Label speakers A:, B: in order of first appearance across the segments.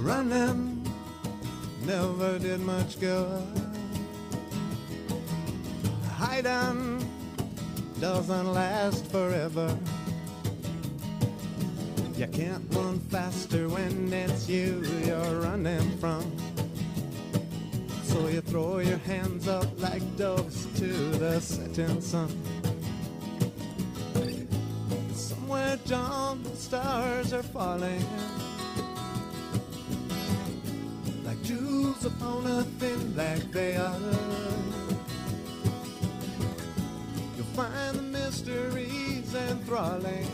A: Running never did much good. Hiding doesn't last forever. You can't run faster when it's you you're running from. So you throw your hands up like doves to the setting sun. Somewhere down the stars are falling like dews upon a thin black veil. You'll find the mysteries enthralling.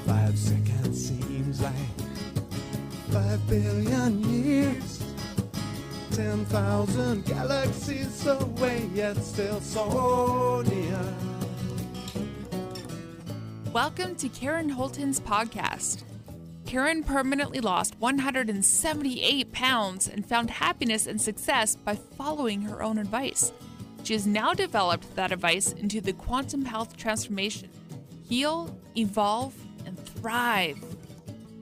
A: 5 seconds seems like 5 billion years. 10,000 galaxies away, yet still so near.
B: Welcome to Karen Holton's podcast. Karen permanently lost 178 pounds and found happiness and success by following her own advice. She has now developed that advice into the quantum health transformation. Heal, evolve, and thrive.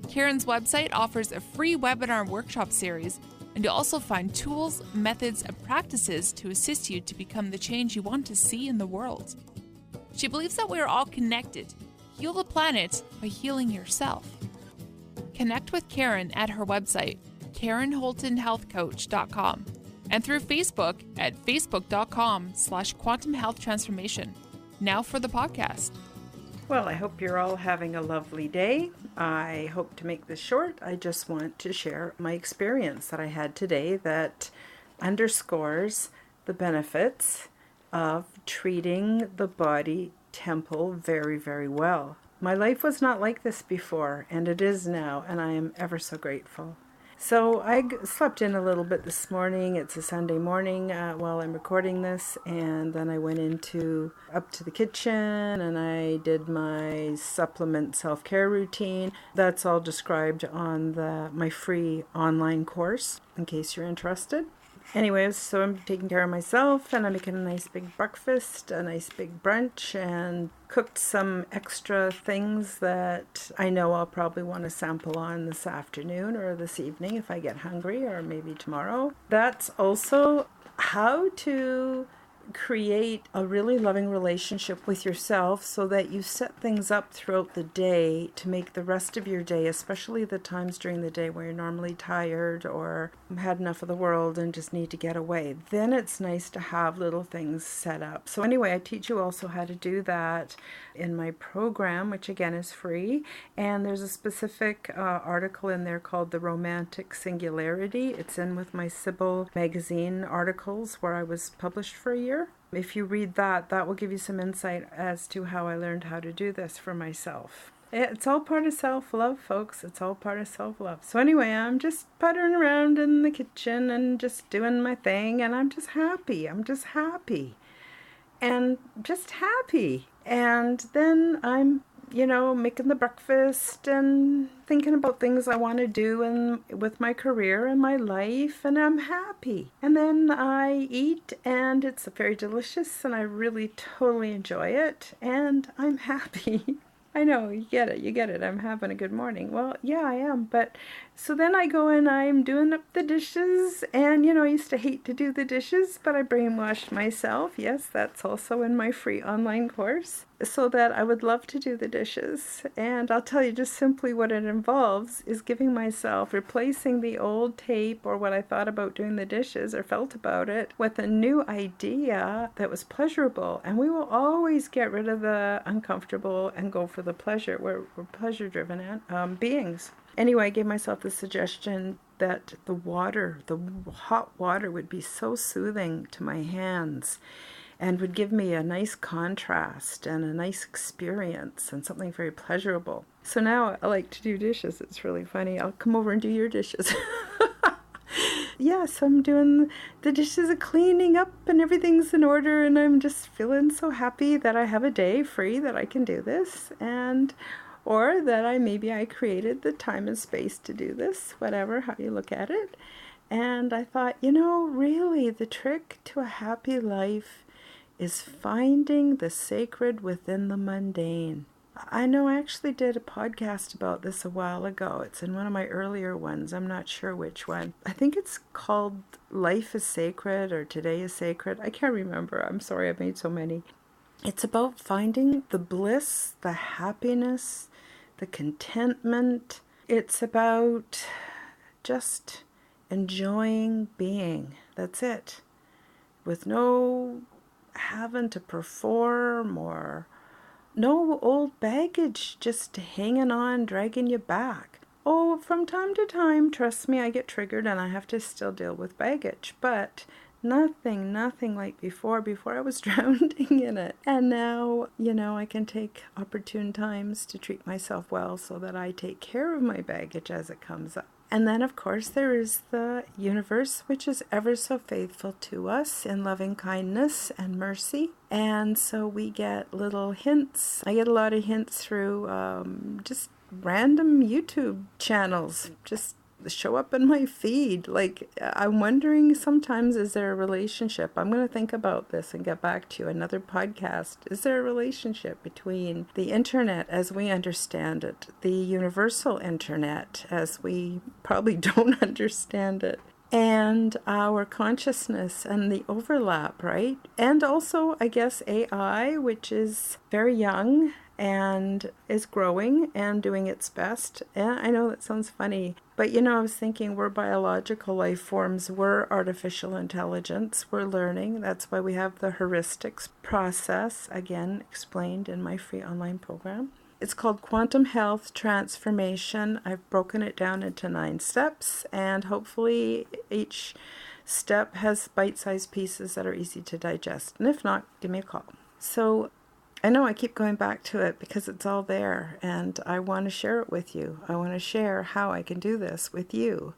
B: Karen's website offers a free webinar workshop series, and you'll also find tools, methods, and practices to assist you to become the change you want to see in the world. She believes that we are all connected. Heal the planet by healing yourself. Connect with Karen at her website, KarenHoltonHealthCoach.com, and through Facebook at Facebook.com/Quantum Health Transformation. Now for the podcast.
C: Well, I hope you're all having a lovely day. I hope to make this short. I just want to share my experience that I had today that underscores the benefits of treating the body temple very, very well. My life was not like this before, and it is now, and I am ever so grateful. So I slept in a little bit this morning. It's a Sunday morning while I'm recording this, and then I went up to the kitchen and I did my supplement self-care routine. That's all described on my free online course, in case you're interested. Anyways, so I'm taking care of myself, and I'm making a nice big breakfast, a nice big brunch, and cooked some extra things that I know I'll probably want to sample on this afternoon or this evening if I get hungry, or maybe tomorrow. That's also how to create a really loving relationship with yourself so that you set things up throughout the day to make the rest of your day, especially the times during the day where you're normally tired or had enough of the world and just need to get away. Then it's nice to have little things set up. So anyway, I teach you also how to do that in my program, which again is free. And there's a specific article in there called The Romantic Singularity. It's in with my Sybil magazine articles where I was published for a year. If you read that, that will give you some insight as to how I learned how to do this for myself. It's all part of self-love, folks. It's all part of self-love. So anyway, I'm just puttering around in the kitchen and just doing my thing, and I'm just happy. And just happy. And then I'm making the breakfast and thinking about things I want to do with my career and my life, and I'm happy. And then I eat, and it's very delicious, and I really totally enjoy it, and I'm happy. I know, you get it. I'm having a good morning. Well, yeah, I am. But so then I go and I'm doing up the dishes, and I used to hate to do the dishes, but I brainwashed myself. Yes, that's also in my free online course, so that I would love to do the dishes. And I'll tell you just simply what it involves is replacing the old tape or what I thought about doing the dishes or felt about it with a new idea that was pleasurable. And we will always get rid of the uncomfortable and go for the pleasure. We're pleasure-driven beings. Anyway, I gave myself the suggestion that the hot water would be so soothing to my hands and would give me a nice contrast and a nice experience and something very pleasurable. So now I like to do dishes. It's really funny. I'll come over and do your dishes. Yes, I'm doing the dishes, cleaning up, and everything's in order, and I'm just feeling so happy that I have a day free that I can do this, or that I created the time and space to do this, whatever, how you look at it. And I thought, really the trick to a happy life is finding the sacred within the mundane. I know I actually did a podcast about this a while ago. It's in one of my earlier ones. I'm not sure which one. I think it's called Life is Sacred or Today is Sacred. I can't remember. I'm sorry, I've made so many. It's about finding the bliss, the happiness, the contentment. It's about just enjoying being. That's it. With no having to perform or no old baggage just hanging on, dragging you back. Oh, from time to time, trust me, I get triggered and I have to still deal with baggage. But nothing like before. Before I was drowning in it. And now, I can take opportune times to treat myself well so that I take care of my baggage as it comes up. And then, of course, there is the universe, which is ever so faithful to us in loving kindness and mercy. And so we get little hints. I get a lot of hints through just random YouTube channels, just show up in my feed. Like, I'm wondering sometimes, is there a relationship? I'm going to think about this and get back to you. Another podcast. Is there a relationship between the internet as we understand it, the universal internet as we probably don't understand it, and our consciousness and the overlap, right? And also, I guess, AI, which is very young and is growing and doing its best. And I know that sounds funny, but I was thinking we're biological life forms, we're artificial intelligence, we're learning. That's why we have the heuristics process, again, explained in my free online program. It's called Quantum Health Transformation. I've broken it down into 9 steps, and hopefully each step has bite-sized pieces that are easy to digest. And if not, give me a call. So I know I keep going back to it because it's all there, and I want to share it with you. I want to share how I can do this with you.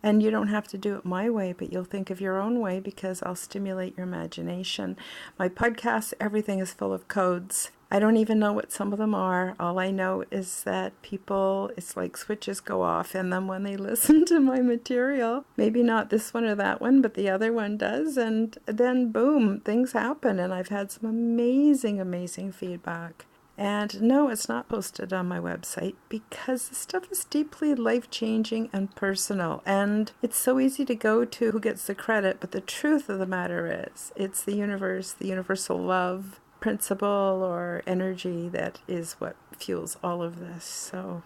C: And you don't have to do it my way, but you'll think of your own way because I'll stimulate your imagination. My podcast, everything is full of codes. I don't even know what some of them are. All I know is that people, it's like switches go off in them when they listen to my material. Maybe not this one or that one, but the other one does. And then boom, things happen. And I've had some amazing feedback. And no, it's not posted on my website because the stuff is deeply life-changing and personal. And it's so easy to go to who gets the credit. But the truth of the matter is, it's the universe, the universal love principle or energy that is what fuels all of this. So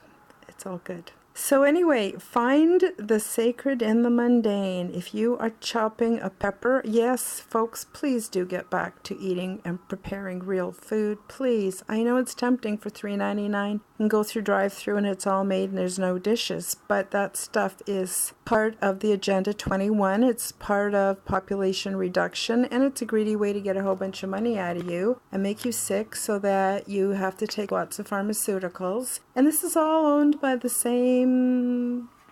C: it's all good. So anyway, find the sacred in the mundane. If you are chopping a pepper, yes, folks, please do get back to eating and preparing real food, please. I know it's tempting for $3.99 and go through drive-through and it's all made and there's no dishes, but that stuff is part of the Agenda 21. It's part of population reduction, and it's a greedy way to get a whole bunch of money out of you and make you sick so that you have to take lots of pharmaceuticals. And this is all owned by the same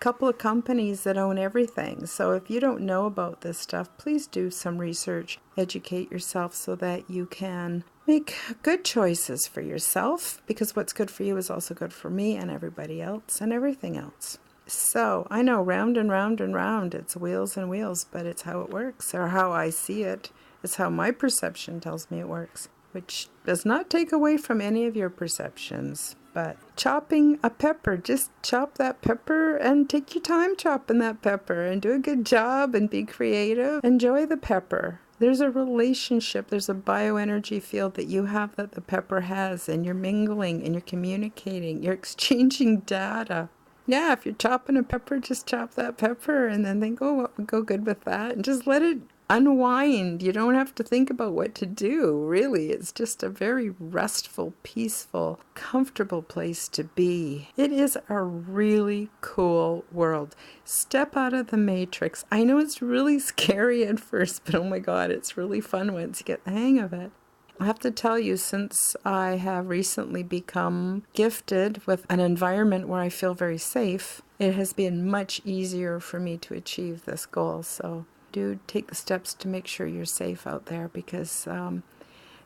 C: couple of companies that own everything. So if you don't know about this stuff, please do some research, educate yourself so that you can make good choices for yourself, because what's good for you is also good for me and everybody else and everything else. So I know, round and round and round, it's wheels and wheels, but it's how it works, or how I see it. It's how my perception tells me it works, which does not take away from any of your perceptions. But chopping a pepper, just chop that pepper and take your time chopping that pepper and do a good job and be creative. Enjoy the pepper. There's a relationship, there's a bioenergy field that you have that the pepper has, and you're mingling and you're communicating, you're exchanging data. Yeah, if you're chopping a pepper, just chop that pepper and then think, oh, what would go good with that? And just let it unwind. You don't have to think about what to do, really. It's just a very restful, peaceful, comfortable place to be. It is a really cool world. Step out of the matrix. I know it's really scary at first, but oh my God, it's really fun once you get the hang of it. I have to tell you, since I have recently become gifted with an environment where I feel very safe, it has been much easier for me to achieve this goal. So do take the steps to make sure you're safe out there, because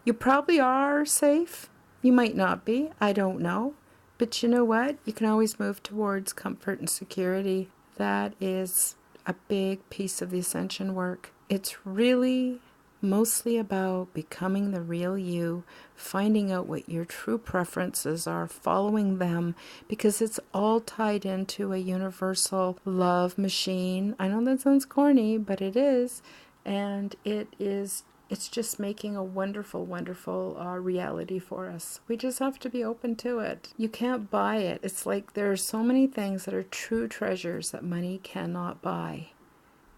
C: you probably are safe. You might not be. I don't know. But you know what? You can always move towards comfort and security. That is a big piece of the ascension work. It's really mostly about becoming the real you, finding out what your true preferences are, following them, because it's all tied into a universal love machine. I know that sounds corny, but it is. And it's just making a wonderful, wonderful reality for us. We just have to be open to it. You can't buy it. It's like there are so many things that are true treasures that money cannot buy.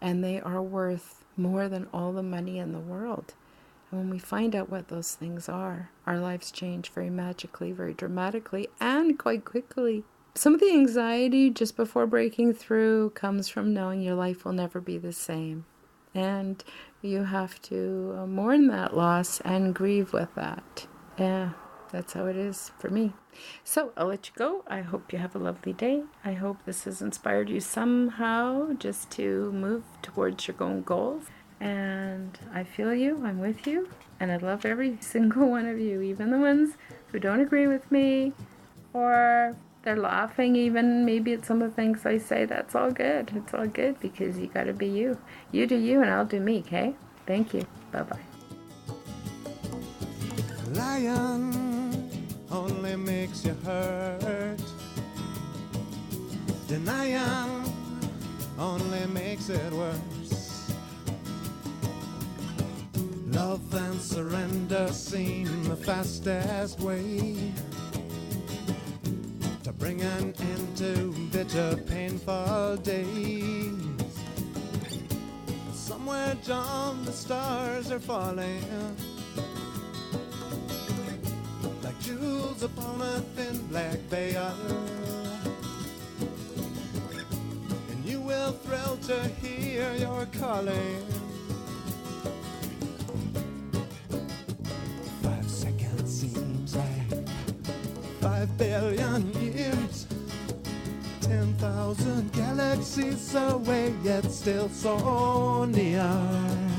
C: And they are worth more than all the money in the world. And when we find out what those things are, our lives change very magically, very dramatically, and quite quickly. Some of the anxiety just before breaking through comes from knowing your life will never be the same. And you have to mourn that loss and grieve with that. Yeah, that's how it is for me. So I'll let you go. I hope you have a lovely day. I hope this has inspired you somehow just to move towards your own goals. And I feel you. I'm with you. And I love every single one of you, even the ones who don't agree with me or they're laughing even maybe at some of the things I say. That's all good. It's all good because you got to be you. You do you and I'll do me, okay? Thank you. Bye-bye.
A: Lion only makes you hurt. Denying only makes it worse. Love and surrender seem the fastest way to bring an end to bitter, painful days. Somewhere down the stars are falling like jewels upon a thin black veil, and you will thrill to hear your calling. 5 seconds seems like 5 billion years, 10,000 galaxies away, yet still so near.